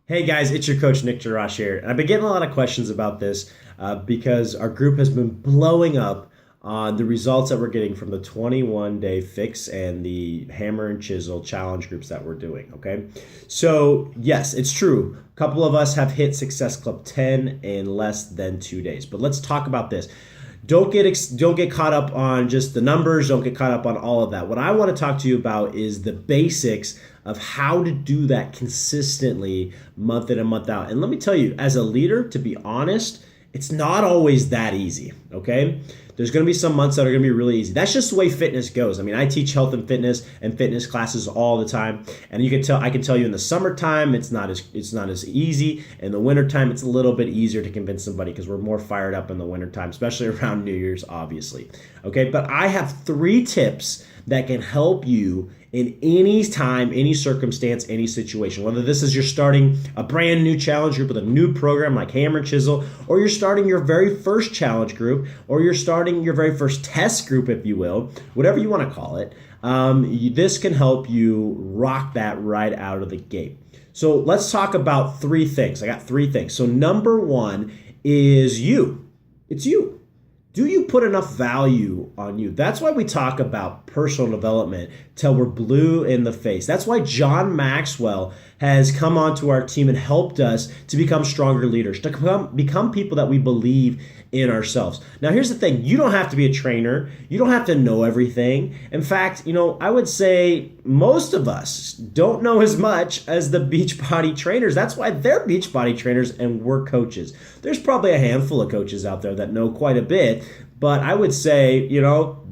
Hey guys, it's your coach Nick Jarash here, and I've been getting a lot of questions about this because our group has been blowing up on the results that we're getting from the 21-day fix and the hammer and chisel challenge groups that we're doing. Okay, so yes, it's true. A couple of us have hit Success Club 10 in less than 2 days, but let's talk about this. Don't get caught up on just the numbers. Don't get caught up on all of that. What I want to talk to you about is the basics of how to do that consistently month in and month out. And let me tell you, as a leader, to be honest, it's not always that easy, okay? There's going to be some months that are going to be really easy. That's just the way fitness goes. I mean, I teach health and fitness classes all the time, and I can tell you in the summertime it's not as easy. In the wintertime it's a little bit easier to convince somebody because we're more fired up in the wintertime, especially around New Year's, obviously. Okay, but I have 3 tips that can help you in any time, any circumstance, any situation. Whether this is you're starting a brand new challenge group with a new program like Hammer and Chisel, or you're starting your very first challenge group, or you're starting your very first test group, if you will, whatever you want to call it, this can help you rock that right out of the gate. So let's talk about 3 things. I got 3 things. So number 1 is you. It's you. Do you put enough value on you? That's why we talk about personal development till we're blue in the face. That's why John Maxwell has come onto our team and helped us to become stronger leaders, to become people that we believe in ourselves. Now, here's the thing. You don't have to be a trainer. You don't have to know everything. In fact, I would say most of us don't know as much as the Beachbody trainers. That's why they're Beachbody trainers and we're coaches. There's probably a handful of coaches out there that know quite a bit, but I would say,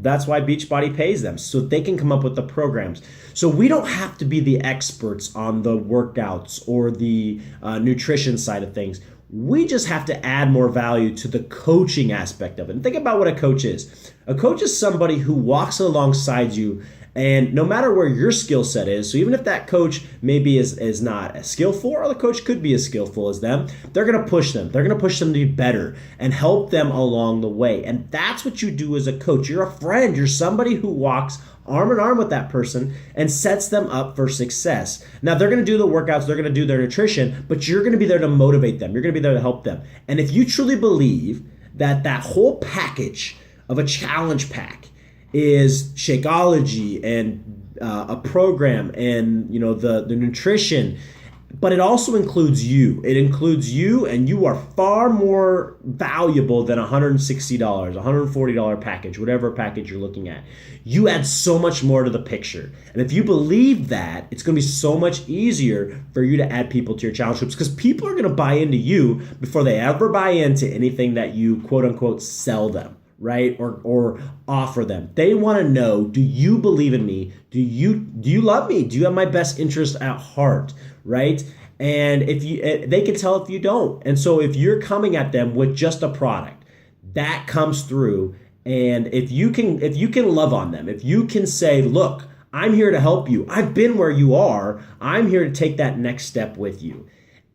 that's why Beachbody pays them, so they can come up with the programs. So we don't have to be the experts on the workouts or the nutrition side of things. We just have to add more value to the coaching aspect of it. And think about what a coach is. A coach is somebody who walks alongside you, and no matter where your skill set is, so even if that coach maybe is not as skillful, or the coach could be as skillful as them, they're going to push them. They're going to push them to be better and help them along the way. And that's what you do as a coach. You're a friend. You're somebody who walks arm in arm with that person and sets them up for success. Now, they're going to do the workouts, they're going to do their nutrition, but you're going to be there to motivate them. You're going to be there to help them. And if you truly believe that whole package of a challenge pack is Shakeology and a program and the nutrition, but it also includes you. It includes you, and you are far more valuable than $160, $140 package, whatever package you're looking at. You add so much more to the picture. And if you believe that, it's going to be so much easier for you to add people to your challenge groups, because people are going to buy into you before they ever buy into anything that you quote unquote sell them, right? Or offer them. They want to know, do you believe in me? Do you love me? Do you have my best interest at heart, right? And they can tell if you don't. And so if you're coming at them with just a product, that comes through. And if you can love on them, if you can say, look, I'm here to help you. I've been where you are. I'm here to take that next step with you.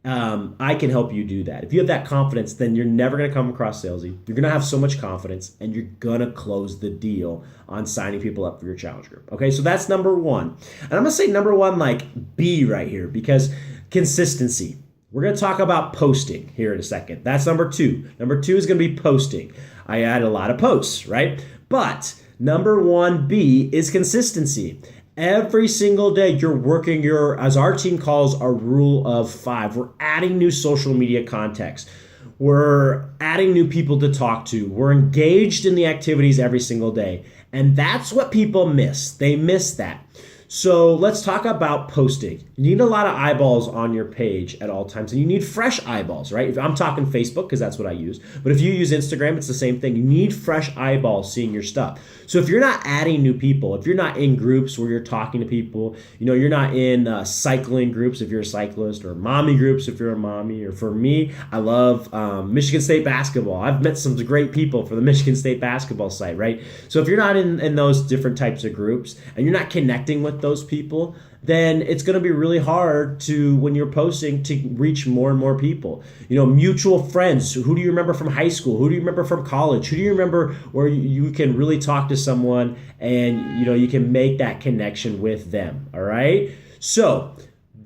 I can help you do that. If you have that confidence, then you're never going to come across salesy. You're going to have so much confidence, and you're going to close the deal on signing people up for your challenge group. Okay, so that's number 1. And I'm going to say number 1 like B right here, because consistency. We're going to talk about posting here in a second. That's number 2. Number 2 is going to be posting. I add a lot of posts, right? But number 1B is consistency. Every single day you're working as our team calls, our rule of 5. We're adding new social media context. We're adding new people to talk to. We're engaged in the activities every single day. And that's what people miss. They miss that. So let's talk about posting. You need a lot of eyeballs on your page at all times, and you need fresh eyeballs, right? If I'm talking Facebook, because that's what I use, but if you use Instagram, it's the same thing. You need fresh eyeballs seeing your stuff. So if you're not adding new people, if you're not in groups where you're talking to people, you're not in cycling groups if you're a cyclist, or mommy groups if you're a mommy, or for me, I love Michigan State basketball. I've met some great people for the Michigan State basketball site, right? So if you're not in those different types of groups and you're not connecting with those people, then it's going to be really hard when you're posting, to reach more and more people. Mutual friends. Who do you remember from high school? Who do you remember from college? Who do you remember where you can really talk to someone and you can make that connection with them? All right. So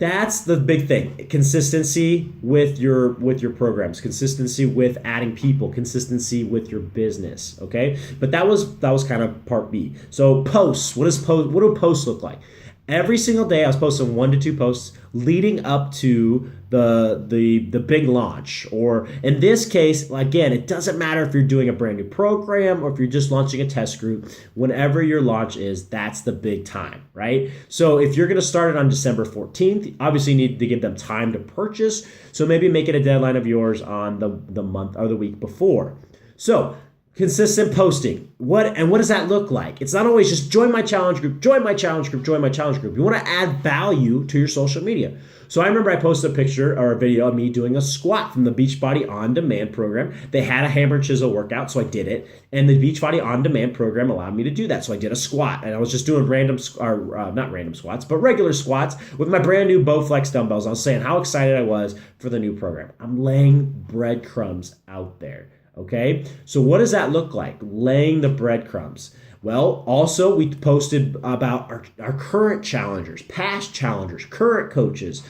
That's the big thing. Consistency with your programs, consistency with adding people, consistency with your business. Okay, but that was kind of part B. So posts. What do posts look like? Every single day I was posting 1 to 2 posts leading up to the big launch. Or in this case, again, it doesn't matter if you're doing a brand new program or if you're just launching a test group. Whenever your launch is, that's the big time, right? So if you're going to start it on December 14th, obviously you need to give them time to purchase. So maybe make it a deadline of yours on the month or the week before. So consistent posting. What does that look like? It's not always just join my challenge group, join my challenge group, join my challenge group. You want to add value to your social media. So I remember I posted a picture or a video of me doing a squat from the Beachbody On Demand program. They had a hammer and chisel workout, so I did it. And the Beachbody On Demand program allowed me to do that. So I did a squat, and I was just doing not random squats, but regular squats with my brand new Bowflex dumbbells. I was saying how excited I was for the new program. I'm laying breadcrumbs out there. Okay, so what does that look like? Laying the breadcrumbs. Well, also we posted about our current challengers, past challengers, current coaches,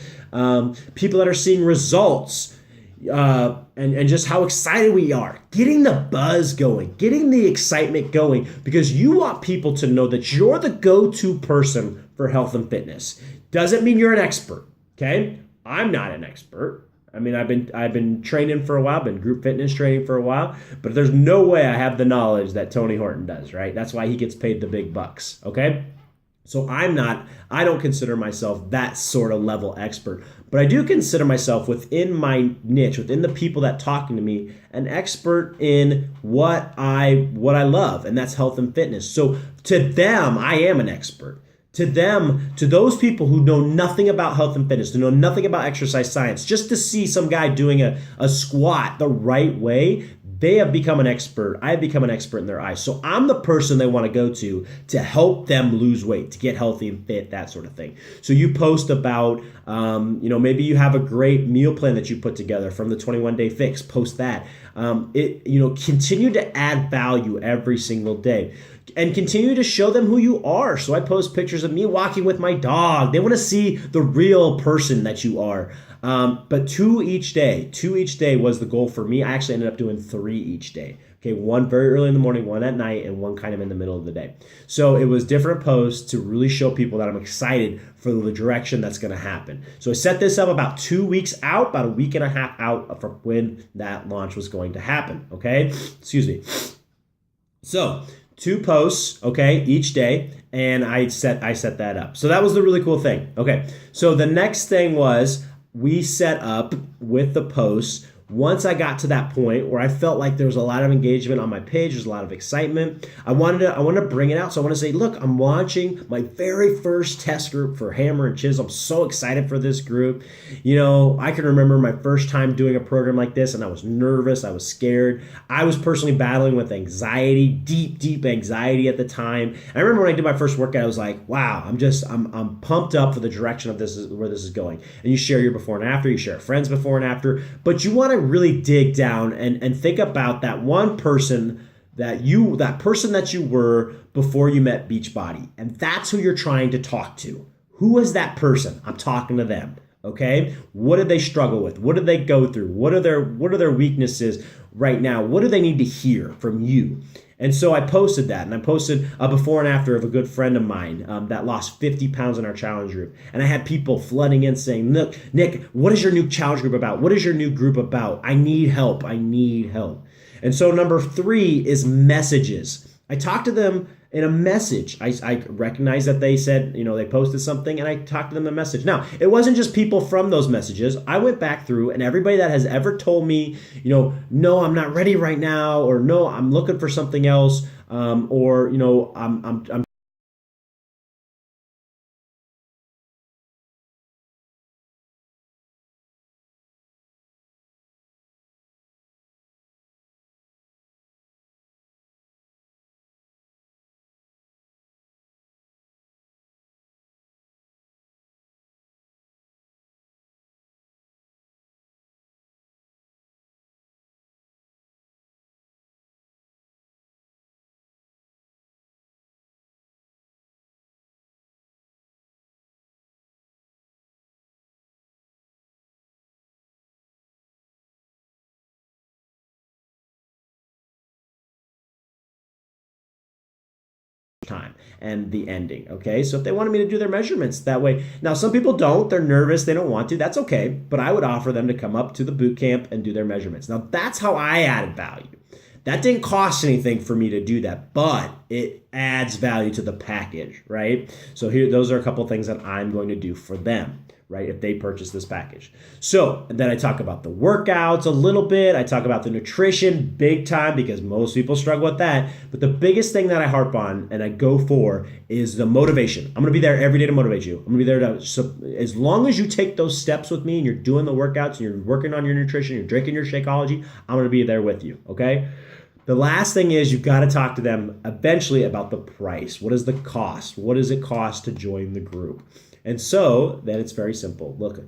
people that are seeing results, and just how excited we are, getting the buzz going, getting the excitement going, because you want people to know that you're the go-to person for health and fitness. Doesn't mean you're an expert, okay? I'm not an expert. I mean, I've been training for a while, been group fitness training for a while, but there's no way I have the knowledge that Tony Horton does, right? That's why he gets paid the big bucks, okay? So I don't consider myself that sort of level expert, but I do consider myself within my niche, within the people that talking to me, an expert in what I love, and that's health and fitness. So to them, I am an expert. To them, to those people who know nothing about health and fitness, who know nothing about exercise science, just to see some guy doing a squat the right way, they have become an expert. I have become an expert in their eyes. So I'm the person they want to go to help them lose weight, to get healthy and fit, that sort of thing. So you post about, maybe you have a great meal plan that you put together from the 21-day fix. Post that. Continue to add value every single day. And continue to show them who you are. So I post pictures of me walking with my dog. They want to see the real person that you are. But two each day was the goal for me. I actually ended up doing 3 each day. Okay, one very early in the morning, one at night, and one kind of in the middle of the day. So it was different posts to really show people that I'm excited for the direction that's going to happen. So I set this up about 2 weeks out, about a week and a half out from when that launch was going to happen. Okay, excuse me. So 2 posts, okay, each day, and I set that up. So that was the really cool thing. Okay, so the next thing was we set up with the posts. Once I got to that point where I felt like there was a lot of engagement on my page, there's a lot of excitement, I wanted to bring it out. So I want to say, look, I'm launching my very first test group for Hammer and Chisel. I'm so excited for this group. I can remember my first time doing a program like this, and I was nervous. I was scared. I was personally battling with anxiety, deep anxiety at the time. And I remember when I did my first workout, I was like, wow, I'm pumped up for the direction of where this is going. And you share your before and after, you share friends before and after, but you want to really dig down and think about that one person that you were before you met Beachbody. And that's who you're trying to talk to. Who is that person? I'm talking to them. Okay? What did they struggle with? What did they go through? What are their weaknesses right now? What do they need to hear from you? And so I posted that, and I posted a before and after of a good friend of mine that lost 50 pounds in our challenge group. And I had people flooding in saying, look, Nick, what is your new challenge group about? What is your new group about? I need help. I need help. And so number 3 is messages. I talked to them in a message. I recognized that they said, they posted something, and I talked to them in a message. Now, it wasn't just people from those messages. I went back through, and everybody that has ever told me, no, I'm not ready right now, or no, I'm looking for something else, or I'm time and the ending. Okay, so if they wanted me to do their measurements that way, now some people don't, they're nervous, they don't want to, that's okay, but I would offer them to come up to the boot camp and do their measurements. Now that's how I added value. That didn't cost anything for me to do that, but it adds value to the package, right? So here, those are a couple things that I'm going to do for them, right, if they purchase this package. So then I talk about the workouts a little bit. I talk about the nutrition big time because most people struggle with that. But the biggest thing that I harp on and I go for is the motivation. I'm going to be there every day to motivate you. I'm going to be there to, so as long as you take those steps with me and you're doing the workouts and you're working on your nutrition, you're drinking your Shakeology, I'm going to be there with you, okay? The last thing is you've got to talk to them eventually about the price. What is the cost? What does it cost to join the group? And so then it's very simple. Look,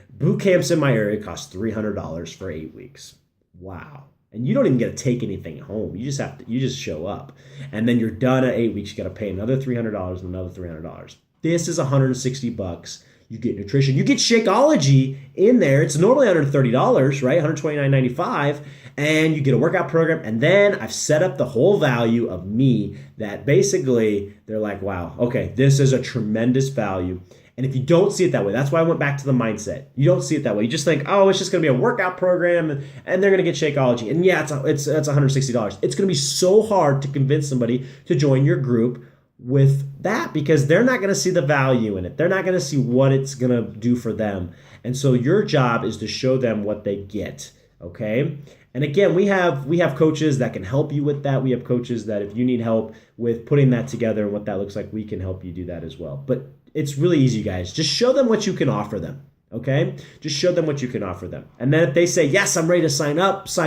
boot camps in my area cost $300 for 8 weeks. Wow. And you don't even get to take anything home. You just show up. And then you're done at 8 weeks. You got to pay another $300 and another $300. This is $160. You get nutrition. You get Shakeology in there. It's normally under $30, right? $129.95. And you get a workout program. And then I've set up the whole value of me that basically they're like, wow, okay, this is a tremendous value. And if you don't see it that way, that's why I went back to the mindset. You don't see it that way. You just think, oh, it's just going to be a workout program and they're going to get Shakeology. And yeah, it's $160. It's going to be so hard to convince somebody to join your group with that because they're not going to see the value in it. They're not going to see what it's going to do for them. And so your job is to show them what they get, okay? And again, we have coaches that can help you with that. We have coaches that if you need help with putting that together and what that looks like, we can help you do that as well. But it's really easy, guys. Just show them what you can offer them, okay? Just show them what you can offer them. And then if they say, yes, I'm ready to sign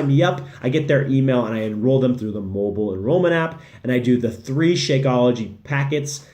me up, I get their email and I enroll them through the mobile enrollment app. And I do the 3 Shakeology packets,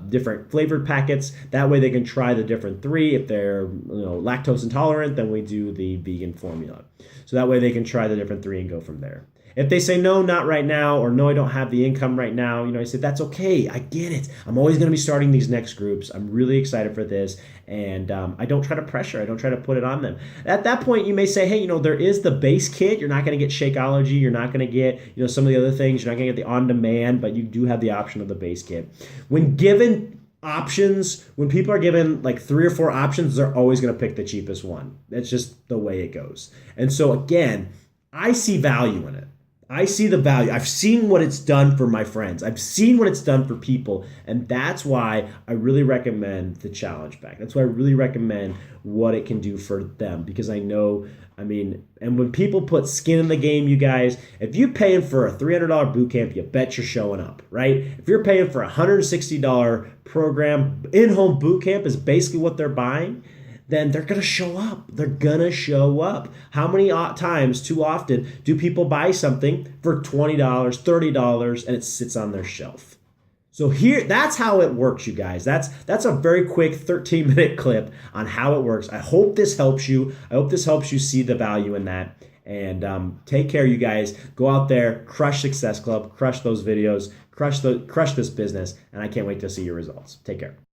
different flavored packets. That way they can try the different 3. If they're lactose intolerant, then we do the vegan formula. So that way they can try the different 3 and go from there. If they say, no, not right now, or no, I don't have the income right now, I say, that's okay. I get it. I'm always going to be starting these next groups. I'm really excited for this. And I don't try to pressure. I don't try to put it on them. At that point, you may say, hey, there is the base kit. You're not going to get Shakeology. You're not going to get, some of the other things. You're not going to get the on-demand, but you do have the option of the base kit. When given options, when people are given like 3 or 4 options, they're always going to pick the cheapest one. That's just the way it goes. And so again, I see value in it. I see the value. I've seen what it's done for my friends. I've seen what it's done for people. And that's why I really recommend the challenge pack. That's why I really recommend what it can do for them. Because I know, and when people put skin in the game, you guys, if you're paying for a $300 boot camp, you bet you're showing up, right? If you're paying for a $160 program, in-home boot camp is basically what they're buying, then they're going to show up. They're going to show up. How many times, too often, do people buy something for $20, $30, and it sits on their shelf? So here, that's how it works, you guys. That's a very quick 13-minute clip on how it works. I hope this helps you. I hope this helps you see the value in that. And take care, you guys. Go out there, crush Success Club, crush those videos, crush this business, and I can't wait to see your results. Take care.